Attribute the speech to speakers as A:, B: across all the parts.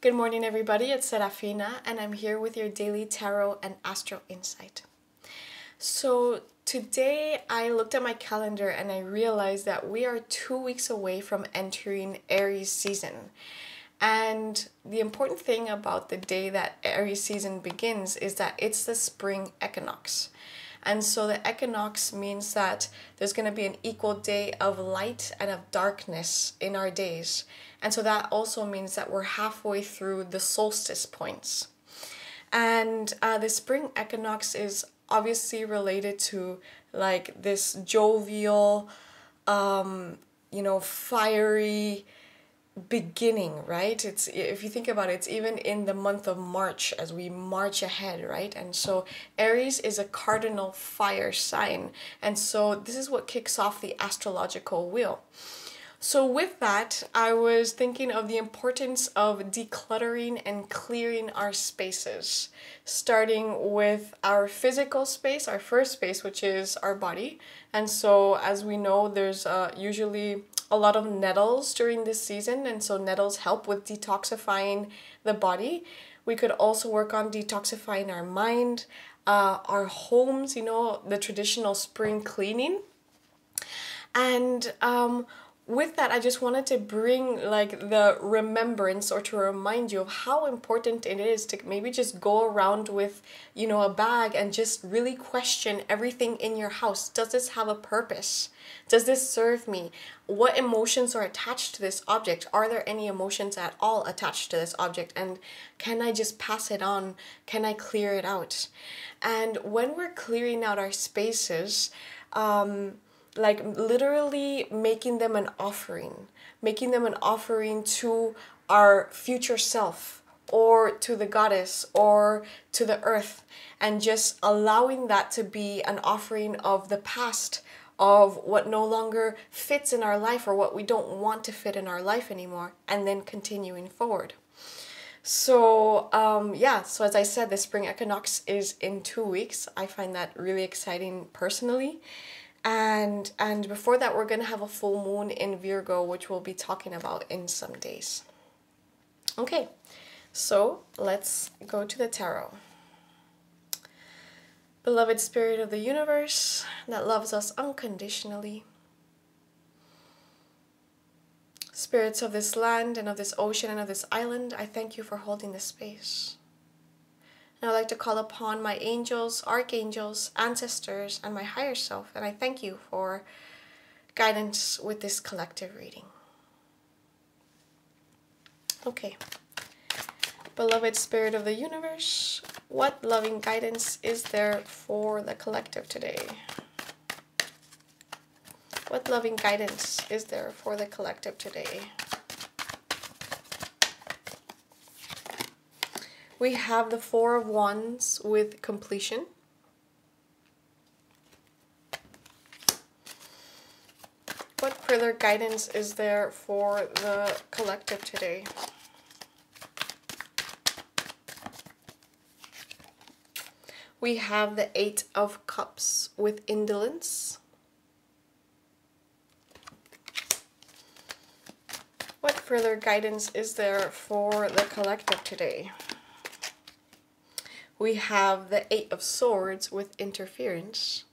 A: Good morning, everybody. It's Serafina, and I'm here with your daily tarot and astro insight. So today I looked at my calendar and I realized that we are 2 weeks away from entering Aries season. And the important thing about the day that Aries season begins is that it's the spring equinox. And so the equinox means that there's going to be an equal day of light and of darkness in our days. And so that also means that we're halfway through the solstice points. And the spring equinox is obviously related to like this jovial, fiery beginning, right? It's, if you think about it, it's even in the month of March as we march ahead, right? And so Aries is a cardinal fire sign, and so this is what kicks off the astrological wheel. So with that, I was thinking of the importance of decluttering and clearing our spaces, starting with our physical space, our first space, which is our body. And so as we know, there's usually a lot of nettles during this season, and so nettles help with detoxifying the body. We could also work on detoxifying our mind, our homes, the traditional spring cleaning. And with that, I just wanted to bring like the remembrance or to remind you of how important it is to maybe just go around with, a bag and just really question everything in your house. Does this have a purpose? Does this serve me? What emotions are attached to this object? Are there any emotions at all attached to this object? And can I just pass it on? Can I clear it out? And when we're clearing out our spaces, like literally making them an offering to our future self or to the goddess or to the earth, and just allowing that to be an offering of the past, of what no longer fits in our life or what we don't want to fit in our life anymore, and then continuing forward. So so as I said, the spring equinox is in 2 weeks. I find that really exciting personally. And before that, we're going to have a full moon in Virgo, which we'll be talking about in some days. Okay, so let's go to the tarot. Beloved Spirit of the universe that loves us unconditionally, spirits of this land and of this ocean and of this island, I thank you for holding this space. And I'd like to call upon my angels, archangels, ancestors, and my higher self, and I thank you for guidance with this collective reading. Okay. Beloved Spirit of the universe, what loving guidance is there for the collective today? What loving guidance is there for the collective today? We have the Four of Wands with completion. What further guidance is there for the collective today? We have the Eight of Cups with indolence. What further guidance is there for the collective today? We have the Eight of Swords with interference.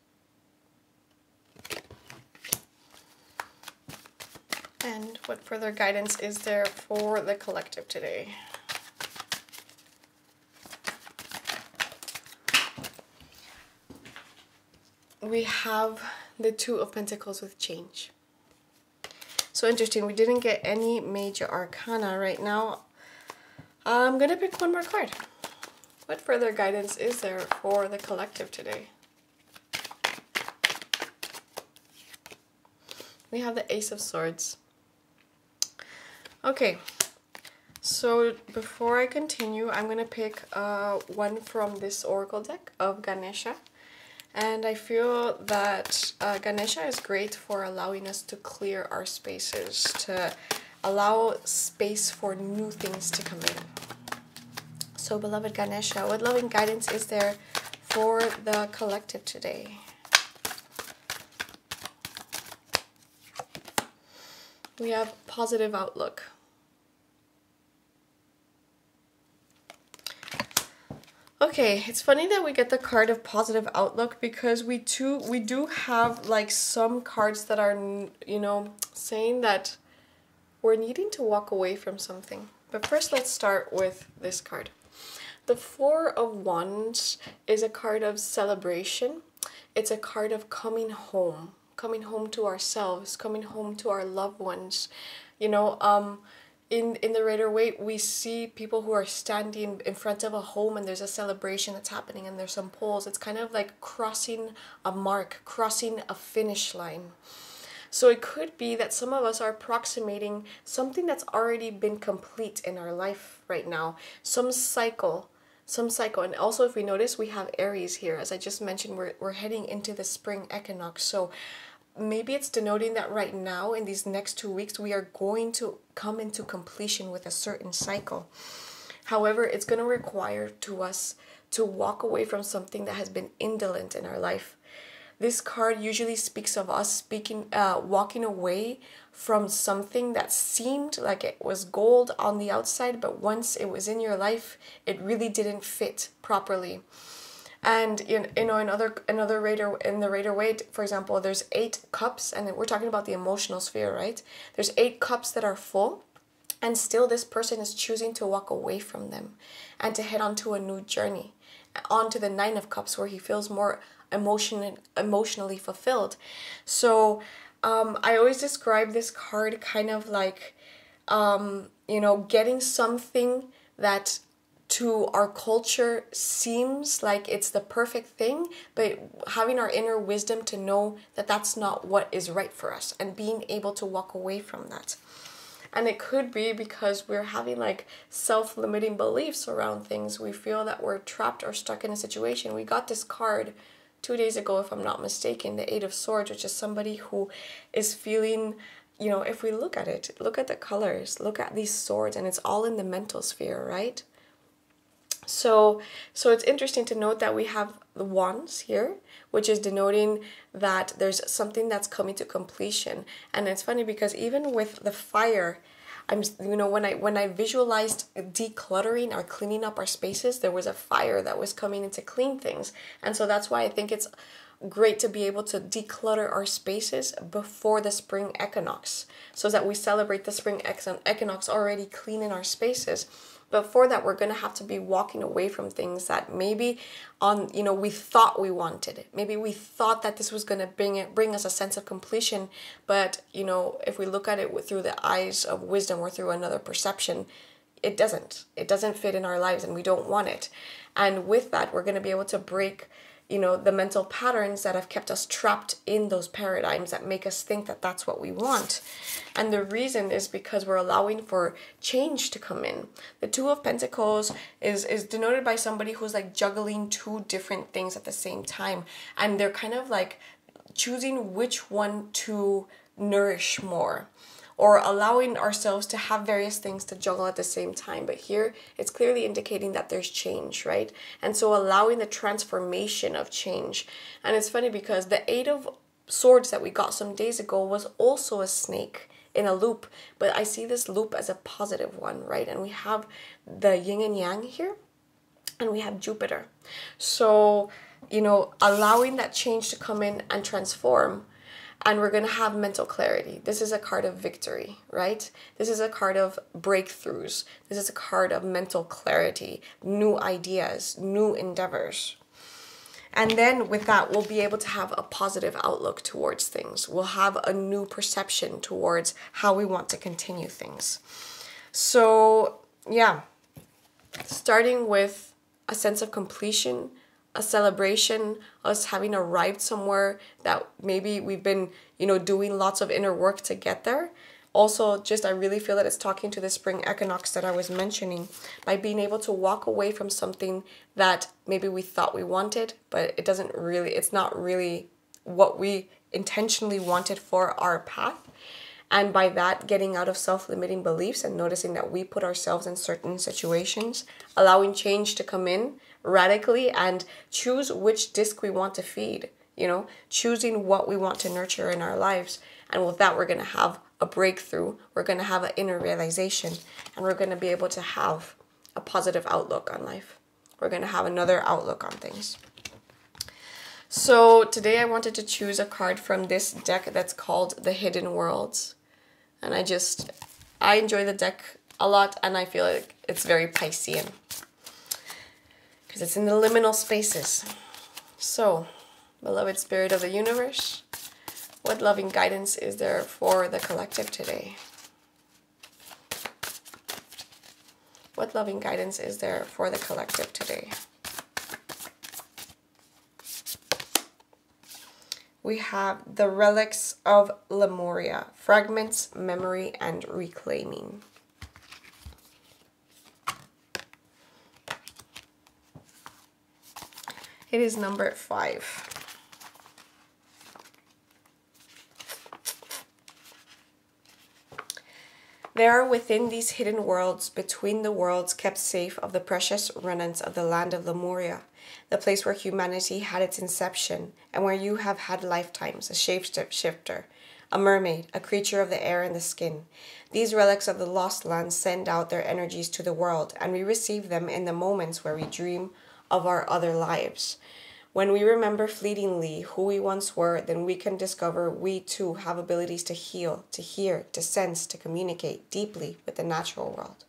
A: And what further guidance is there for the collective today? We have the Two of Pentacles with change. So interesting, we didn't get any major arcana right now. I'm going to pick one more card. What further guidance is there for the collective today? We have the Ace of Swords. Okay, so before I continue, I'm going to pick one from this oracle deck of Ganesha. And I feel that Ganesha is great for allowing us to clear our spaces, to allow space for new things to come in. So, beloved Ganesha, what loving guidance is there for the collective today? We have positive outlook. Okay, it's funny that we get the card of positive outlook because we do have like some cards that are, you know, saying that we're needing to walk away from something. But first, let's start with this card. The Four of Wands is a card of celebration. It's a card of coming home to ourselves, coming home to our loved ones. You know, in the Rider-Waite, we see people who are standing in front of a home and there's a celebration that's happening and there's some poles. It's kind of like crossing a mark, crossing a finish line. So it could be that some of us are approximating something that's already been complete in our life right now. Some cycle. And also if we notice, we have Aries here. As I just mentioned, we're heading into the spring equinox. So maybe it's denoting that right now in these next 2 weeks, we are going to come into completion with a certain cycle. However, it's going to require to us to walk away from something that has been indolent in our life. This card usually speaks of us walking away from something that seemed like it was gold on the outside, but once it was in your life, it really didn't fit properly. And in another Rider, in the Rider-Waite, for example, there's 8 cups, and we're talking about the emotional sphere, right? There's 8 cups that are full, and still this person is choosing to walk away from them and to head on to a new journey, on to the 9 of Cups, where he feels more emotionally fulfilled. So I always describe this card kind of like, you know, getting something that to our culture seems like it's the perfect thing, but having our inner wisdom to know that that's not what is right for us and being able to walk away from that. And it could be because we're having like self-limiting beliefs around things. We feel that we're trapped or stuck in a situation. We got this card 2 days ago, if I'm not mistaken, the 8 of Swords, which is somebody who is feeling, you know, if we look at it, look at the colors, look at these swords, and it's all in the mental sphere, right? So it's interesting to note that we have the Wands here, which is denoting that there's something that's coming to completion. And it's funny because even with the fire, when I visualized decluttering or cleaning up our spaces, there was a fire that was coming in to clean things. And so that's why I think it's great to be able to declutter our spaces before the spring equinox, so that we celebrate the spring equinox already clean in our spaces. But for that, we're going to have to be walking away from things that maybe we thought we wanted. Maybe we thought that this was going to bring us a sense of completion. But, you know, if we look at it through the eyes of wisdom or through another perception, it doesn't. It doesn't fit in our lives and we don't want it. And with that, we're going to be able to break, you know, the mental patterns that have kept us trapped in those paradigms that make us think that that's what we want. And the reason is because we're allowing for change to come in. The 2 of Pentacles is denoted by somebody who's like juggling 2 different things at the same time. And they're kind of like choosing which one to nourish more, or allowing ourselves to have various things to juggle at the same time. But here, it's clearly indicating that there's change, right? And so allowing the transformation of change. And it's funny because the 8 of Swords that we got some days ago was also a snake in a loop. But I see this loop as a positive one, right? And we have the yin and yang here, and we have Jupiter. So, you know, allowing that change to come in and transform. And we're going to have mental clarity. This is a card of victory, right? This is a card of breakthroughs. This is a card of mental clarity, new ideas, new endeavors. And then with that, we'll be able to have a positive outlook towards things. We'll have a new perception towards how we want to continue things. So, yeah, starting with a sense of completion, a celebration, us having arrived somewhere that maybe we've been, you know, doing lots of inner work to get there. Also, just I really feel that it's talking to the spring equinox that I was mentioning, by being able to walk away from something that maybe we thought we wanted, but it's not really what we intentionally wanted for our path. And by that, getting out of self-limiting beliefs and noticing that we put ourselves in certain situations, allowing change to come in radically and choose which disc we want to feed, you know, choosing what we want to nurture in our lives. And with that, we're going to have a breakthrough. We're going to have an inner realization, and we're going to be able to have a positive outlook on life. we're going to have another outlook on things. So today I wanted to choose a card from this deck that's called The Hidden Worlds. And I enjoy the deck a lot, and I feel like it's very Piscean because it's in the liminal spaces. So, beloved spirit of the universe, what loving guidance is there for the collective today? What loving guidance is there for the collective today? We have the Relics of Lemuria, Fragments, Memory, and Reclaiming. It is number 5. There are within these hidden worlds, between the worlds, kept safe of the precious remnants of the land of Lemuria, the place where humanity had its inception, and where you have had lifetimes, a shapeshifter, a mermaid, a creature of the air and the skin. These relics of the lost land send out their energies to the world, and we receive them in the moments where we dream of our other lives. When we remember fleetingly who we once were, then we can discover we too have abilities to heal, to hear, to sense, to communicate deeply with the natural world.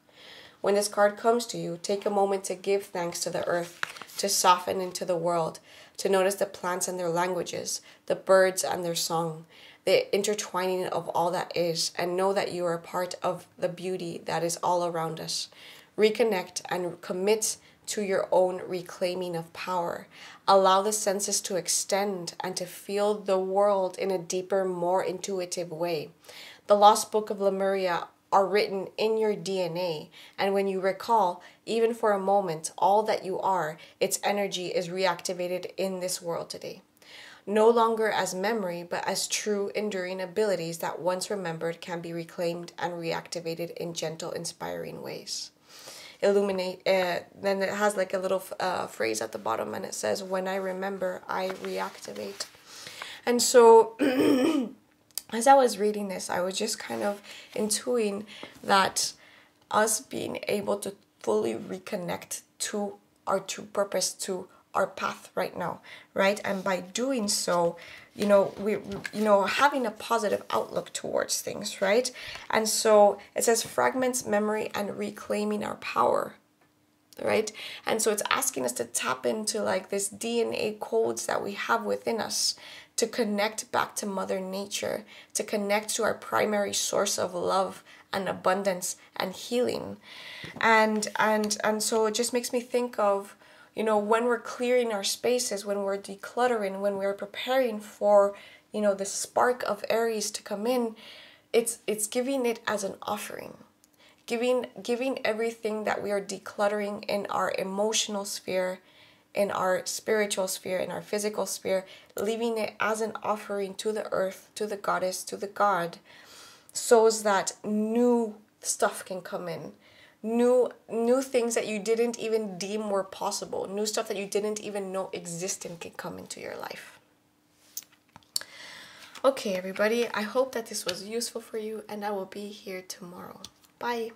A: When this card comes to you, take a moment to give thanks to the earth, to soften into the world, to notice the plants and their languages, the birds and their song, the intertwining of all that is, and know that you are a part of the beauty that is all around us. Reconnect and commit to your own reclaiming of power. Allow the senses to extend and to feel the world in a deeper, more intuitive way. The Lost Book of Lemuria are written in your DNA, and when you recall, even for a moment, all that you are, its energy is reactivated in this world today. No longer as memory, but as true, enduring abilities that once remembered can be reclaimed and reactivated in gentle, inspiring ways. Illuminate, then it has like a little phrase at the bottom, and it says, when I remember, I reactivate. And so as I was reading this, I was just kind of intuiting that us being able to fully reconnect to our true purpose, to our path right now, right? And by doing so, we having a positive outlook towards things, right? And so it says fragments, memory, and reclaiming our power, right? And so it's asking us to tap into like this DNA codes that we have within us, to connect back to Mother Nature, to connect to our primary source of love and abundance and healing. And so it just makes me think of, when we're clearing our spaces, when we're decluttering, when we're preparing for, the spark of Aries to come in, it's giving it as an offering. Giving everything that we are decluttering in our emotional sphere, in our spiritual sphere, in our physical sphere, leaving it as an offering to the earth, to the goddess, to the god, so that new stuff can come in. New things that you didn't even deem were possible. New stuff that you didn't even know existed can come into your life. Okay, everybody, I hope that this was useful for you, and I will be here tomorrow. Bye.